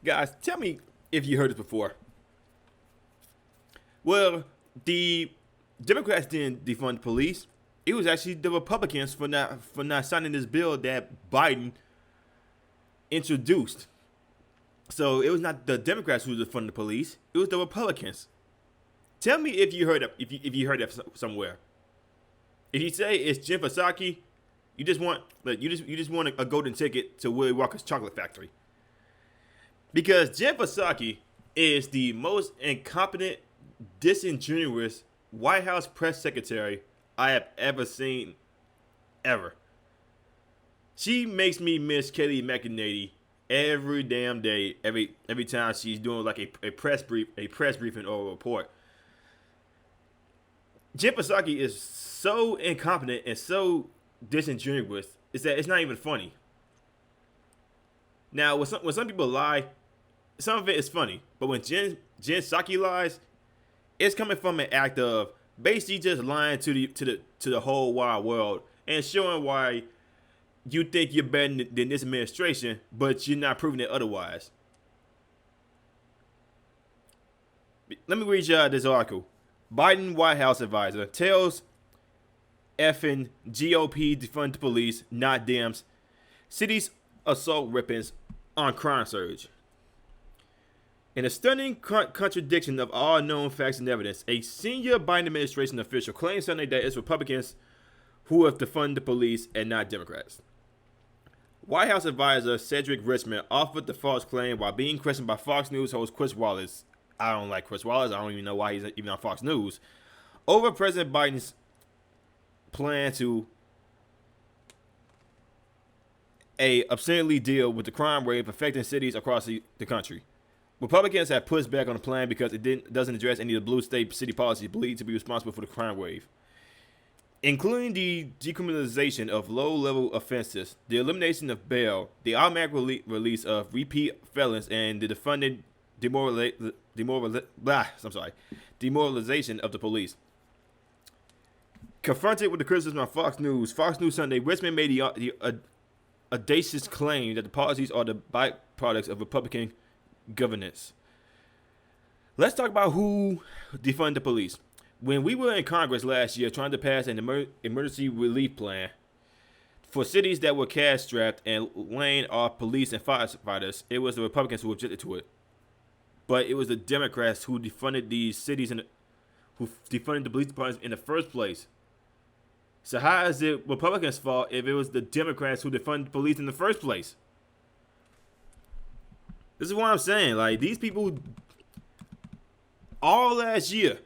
Guys, tell me if you heard this before. Well, the Democrats didn't defund the police. It was actually the Republicans for not signing this bill that Biden introduced. So it was not the Democrats who defunded the police. It was the Republicans. Tell me if you heard if you heard that somewhere. If you say it's Jim Psaki, you just want a golden ticket to Willy Walker's chocolate factory. Because Jim Psaki is the most incompetent, disingenuous White House press secretary I have ever seen, ever. She makes me miss Kelly McEnany every damn day, every time she's doing like a press briefing or a report. Jim Psaki is so incompetent and so disingenuous is that it's not even funny. Now, when some people lie, some of it is funny, but when Jen Psaki lies, it's coming from an act of basically just lying to the whole wide world and showing why you think you're better than this administration, but you're not proving it otherwise. Let me read you this article. Biden White House advisor tells effing GOP defund the police, not Dems. Cities assault weapons on crime surge. In a stunning contradiction of all known facts and evidence, a senior Biden administration official claimed Sunday that it's Republicans who have defunded the police and not Democrats. White House advisor Cedric Richmond offered the false claim while being questioned by Fox News host Chris Wallace. I don't like Chris Wallace. I don't even know why he's even on Fox News. Over President Biden's plan to obscenely deal with the crime wave affecting cities across the country. Republicans have pushed back on the plan because it doesn't address any of the blue state city policies believed to be responsible for the crime wave, including the decriminalization of low-level offenses, the elimination of bail, the automatic release of repeat felons, and the defunded demoralization of the police. Confronted with the criticism on Fox News Sunday, Richmond made the audacious claim that the policies are the byproducts of Republican governance. Let's talk about who defunded the police. When we were in Congress last year trying to pass an emergency relief plan for cities that were cash-strapped and laying off police and firefighters, it was the Republicans who objected to it. But it was the Democrats who defunded these cities and who defunded the police departments in the first place. So how is it Republicans' fault if it was the Democrats who defunded the police in the first place? This is what I'm saying. Like, these people, all last year,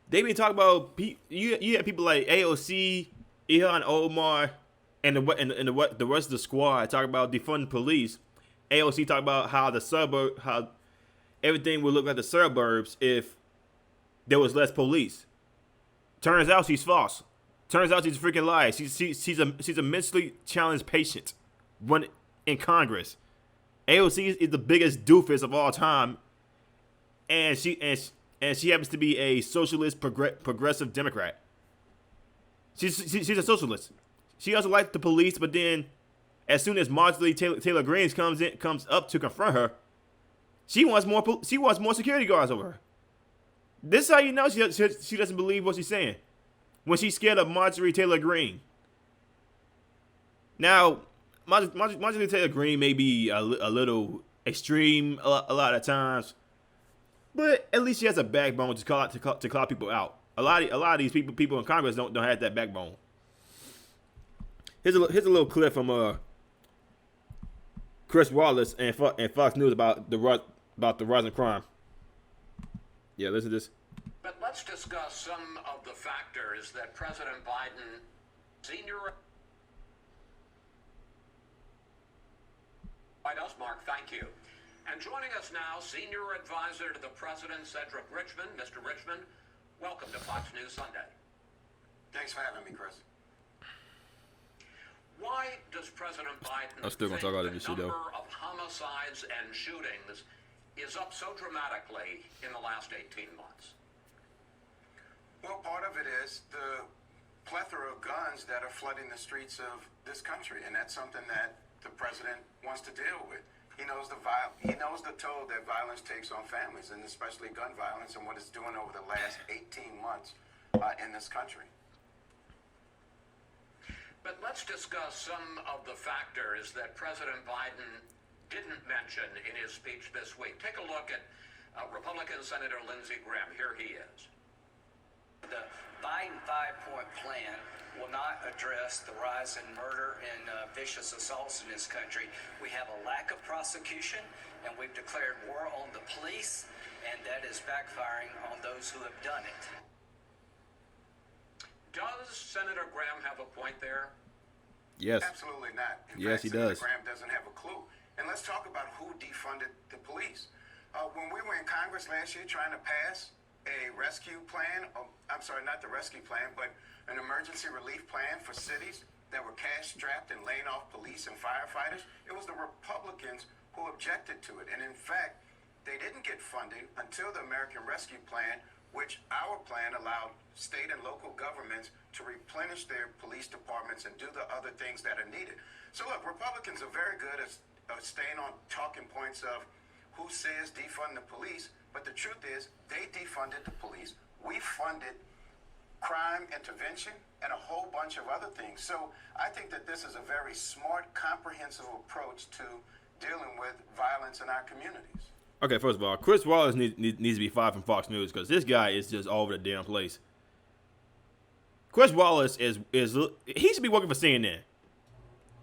they been talking about, you had people like AOC, Ilhan Omar, and the rest of the squad talk about defunding police. AOC talk about how everything would look like the suburbs if there was less police. Turns out she's false. Turns out she's a freaking lie. She's a mentally challenged patient running in Congress. AOC is the biggest doofus of all time, and she happens to be a socialist progressive Democrat. She's a socialist. She also likes the police, but then as soon as Marjorie Taylor Greene comes up to confront her, she wants more security guards over her. This is how you know she doesn't believe what she's saying when she's scared of Marjorie Taylor Greene. Now, Marjorie Taylor Greene may be a little extreme a lot of times, but at least she has a backbone to call people out. A lot of these people in Congress don't have that backbone. Here's a little clip from Chris Wallace and Fox News about the rising crime. Yeah, listen to this. But let's discuss some of the factors that President Biden, senior. White House, Mark, thank you. And joining us now, senior advisor to the president, Cedric Richmond. Mr. Richmond, welcome to Fox News Sunday. Thanks for having me, Chris. Why does President Biden I'm still gonna talk about think this the shit, though. number of homicides and shootings is up so dramatically in the last 18 months? Well, part of it is the plethora of guns that are flooding the streets of this country, and that's something that the president wants to deal with. He knows the toll that violence takes on families, and especially gun violence, and what it's doing over the last 18 months in this country. But let's discuss some of the factors that President Biden didn't mention in his speech this week. Take a look at Republican Senator Lindsey Graham. Here he is. The Biden five-point plan will not address the rise in murder and vicious assaults in this country. We have a lack of prosecution, and we've declared war on the police, and that is backfiring on those who have done it. Does Senator Graham have a point there? Yes. Absolutely not. In Yes, fact, he does. Senator Graham doesn't have a clue. And let's talk about who defunded the police. When we were in Congress last year trying to pass a rescue plan, I'm sorry, not the rescue plan, but an emergency relief plan for cities that were cash-strapped and laying off police and firefighters, it was the Republicans who objected to it. And in fact, they didn't get funding until the American Rescue Plan, which our plan allowed state and local governments to replenish their police departments and do the other things that are needed. So look, Republicans are very good at staying on talking points of who says defund the police, but the truth is they defunded the police. We funded crime intervention and a whole bunch of other things. So I think that this is a very smart, comprehensive approach to dealing with violence in our communities. Okay, first of all, Chris Wallace needs to be fired from Fox News because this guy is just all over the damn place. Chris Wallace is he should be working for CNN.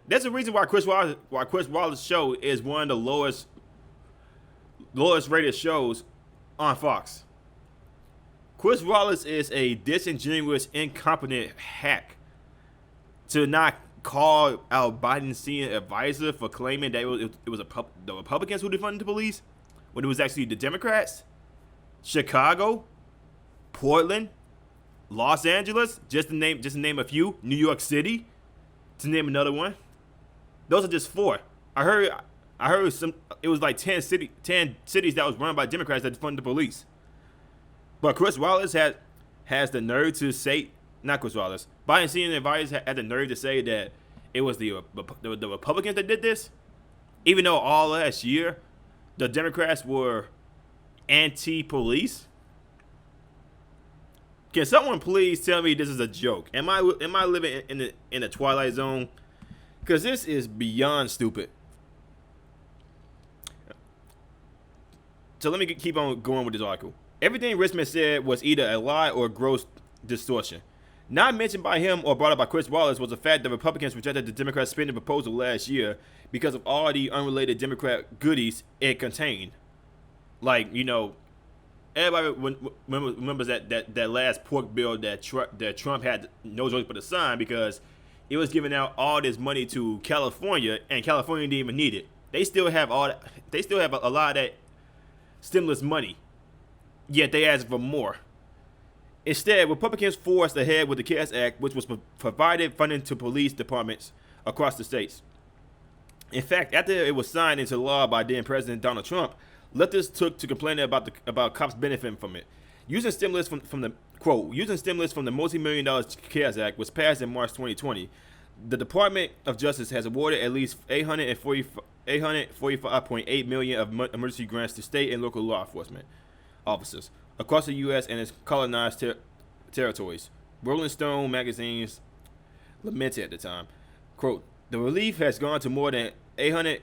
That's the reason why Chris Wallace show is one of the lowest rated shows on Fox. Chris Wallace is a disingenuous, incompetent hack to not call out Biden's senior advisor for claiming that it was the Republicans who defunded the police when it was actually the Democrats. Chicago, Portland, Los Angeles, just to name a few. New York City, to name another one. Those are just 4. I heard some. It was like 10 cities that was run by Democrats that defunded the police. But Chris Wallace has the nerve to say, not Chris Wallace, Biden senior advisors had the nerve to say that it was the Republicans that did this, even though all last year the Democrats were anti-police. Can someone please tell me this is a joke? Am I living in the twilight zone? Because this is beyond stupid. So let me keep on going with this article. Everything Richmond said was either a lie or gross distortion. Not mentioned by him or brought up by Chris Wallace was the fact that Republicans rejected the Democrat spending proposal last year because of all the unrelated Democrat goodies it contained. Like, you know, everybody remembers that last pork bill that Trump had no choice but to sign because it was giving out all this money to California, and California didn't even need it. They still have a lot of that stimulus money, yet they asked for more. Instead, Republicans forced ahead with the CARES Act, which was provided funding to police departments across the states. In fact, after it was signed into law by then President Donald Trump, leftists took to complaining about cops benefiting from it. Using stimulus from the multi-million-dollar CARES Act was passed in March 2020. The Department of Justice has awarded at least $845.8 million of emergency grants to state and local law enforcement officers across the U.S. and its colonized territories. Rolling Stone magazines lamented at the time, quote, "The relief has gone to more than 1,800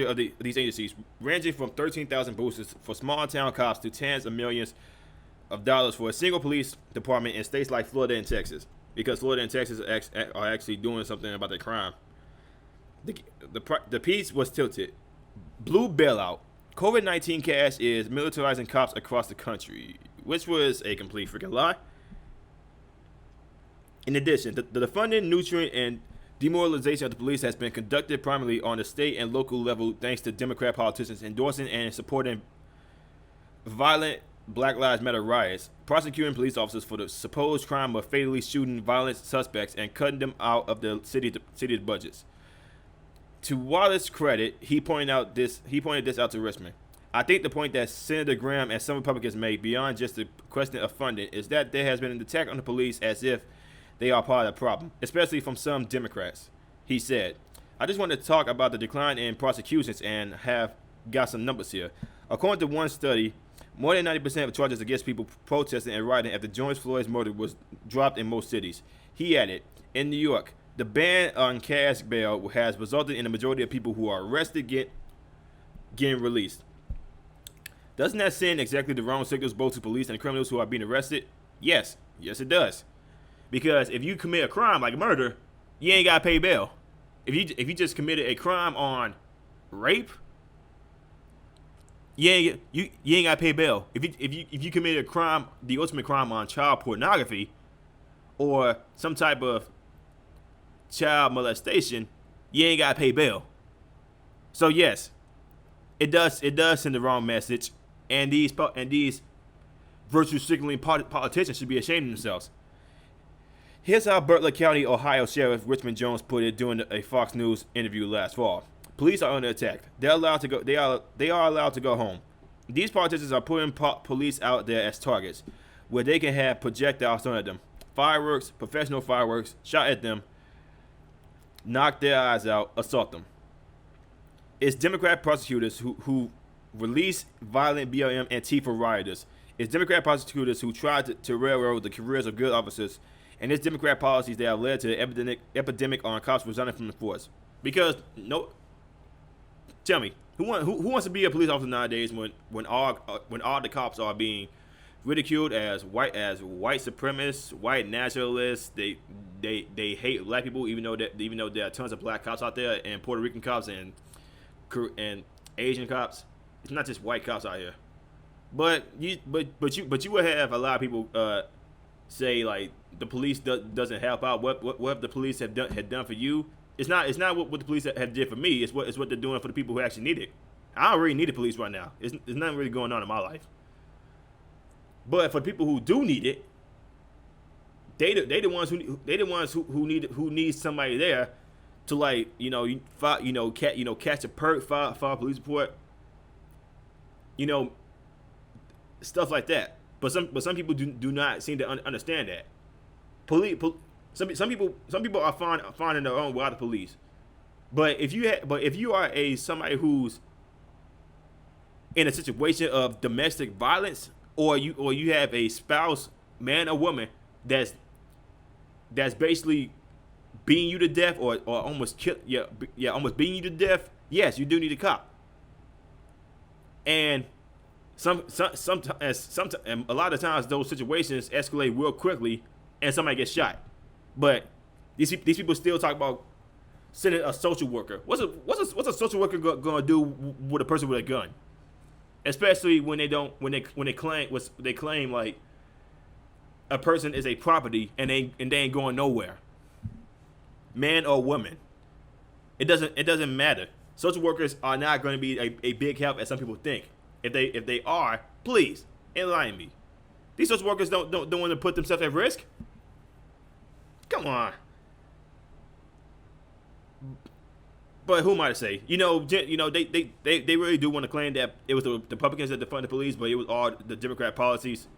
of these agencies, ranging from 13,000 boosters for small-town cops to tens of millions of dollars for a single police department in states like Florida and Texas, because Florida and Texas are actually doing something about the crime." The piece was tilted. Blue bailout. COVID-19 cash is militarizing cops across the country, which was a complete freaking lie. In addition, the defunding, nutrient, and demoralization of the police has been conducted primarily on the state and local level thanks to Democrat politicians endorsing and supporting violent Black Lives Matter riots, prosecuting police officers for the supposed crime of fatally shooting violent suspects and cutting them out of the city's budgets. To Wallace's credit, he pointed this out to Richmond. "I think the point that Senator Graham and some Republicans made beyond just the question of funding is that there has been an attack on the police as if they are part of the problem, especially from some Democrats," he said. I just wanted to talk about the decline in prosecutions and have got some numbers here. According to one study, more than 90% of charges against people protesting and rioting after George Floyd's murder was dropped in most cities. He added, in New York, the ban on cash bail has resulted in the majority of people who are arrested getting released. Doesn't that send exactly the wrong signals both to police and criminals who are being arrested? Yes, it does. Because if you commit a crime like murder, you ain't gotta pay bail. If you just committed a crime on rape, you ain't gotta pay bail. If you committed a crime, the ultimate crime on child pornography, or some type of child molestation, you ain't gotta pay bail. So yes, it does send the wrong message, and these virtue signaling politicians should be ashamed of themselves. Here's how Butler County, Ohio Sheriff Richmond Jones put it during a Fox News interview last fall. Police are under attack. They're allowed to go. They are allowed to go home. These politicians are putting police out there as targets, where they can have projectiles thrown at them, fireworks, professional fireworks shot at them, knock their eyes out, assault them. It's Democrat prosecutors who release violent BLM Antifa rioters. It's Democrat prosecutors who tried to railroad the careers of good officers, and it's Democrat policies that have led to the epidemic on cops resigning from the force. Because tell me, who wants to be a police officer nowadays when all the cops are being ridiculed as white supremacists, white nationalists? They hate black people, even though there are tons of black cops out there, and Puerto Rican cops and Asian cops. It's not just white cops out here. But you would have a lot of people say like the police doesn't help out. What the police had done for you? It's not what the police have did for me. It's what they're doing for the people who actually need it. I don't really need the police right now. There's nothing really going on in my life. But for the people who do need it, they the ones who need somebody there to catch a perk, file a police report, stuff like that. But some people do not seem to understand that. Some people are finding their own way out of police. But if you are somebody who's in a situation of domestic violence, or you have a spouse, man or woman, that's basically beating you to death, or almost almost beating you to death, yes, you do need a cop. And and a lot of times those situations escalate real quickly, and somebody gets shot. But these people still talk about sending a social worker. What's a social worker gonna do with a person with a gun? Especially when they claim like a person is a property and they ain't going nowhere. Man or woman, it doesn't matter. Social workers are not going to be a big help as some people think. If they are, please enlighten me. These social workers don't want to put themselves at risk. Come on. But who am I to say? They really do want to claim that it was the Republicans that defunded the police, but it was all the Democrat policies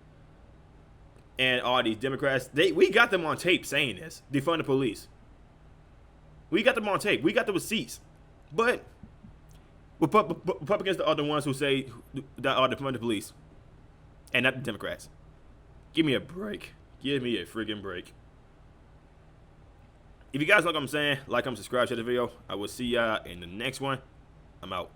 and all these Democrats. We got them on tape saying this. Defund the police. We got them on tape. We got the receipts. But Republicans are the ones who say that are defunding the police, and not the Democrats. Give me a break. Give me a freaking break. If you guys like what I'm saying, like, comment, subscribe, share the video. I will see y'all in the next one. I'm out.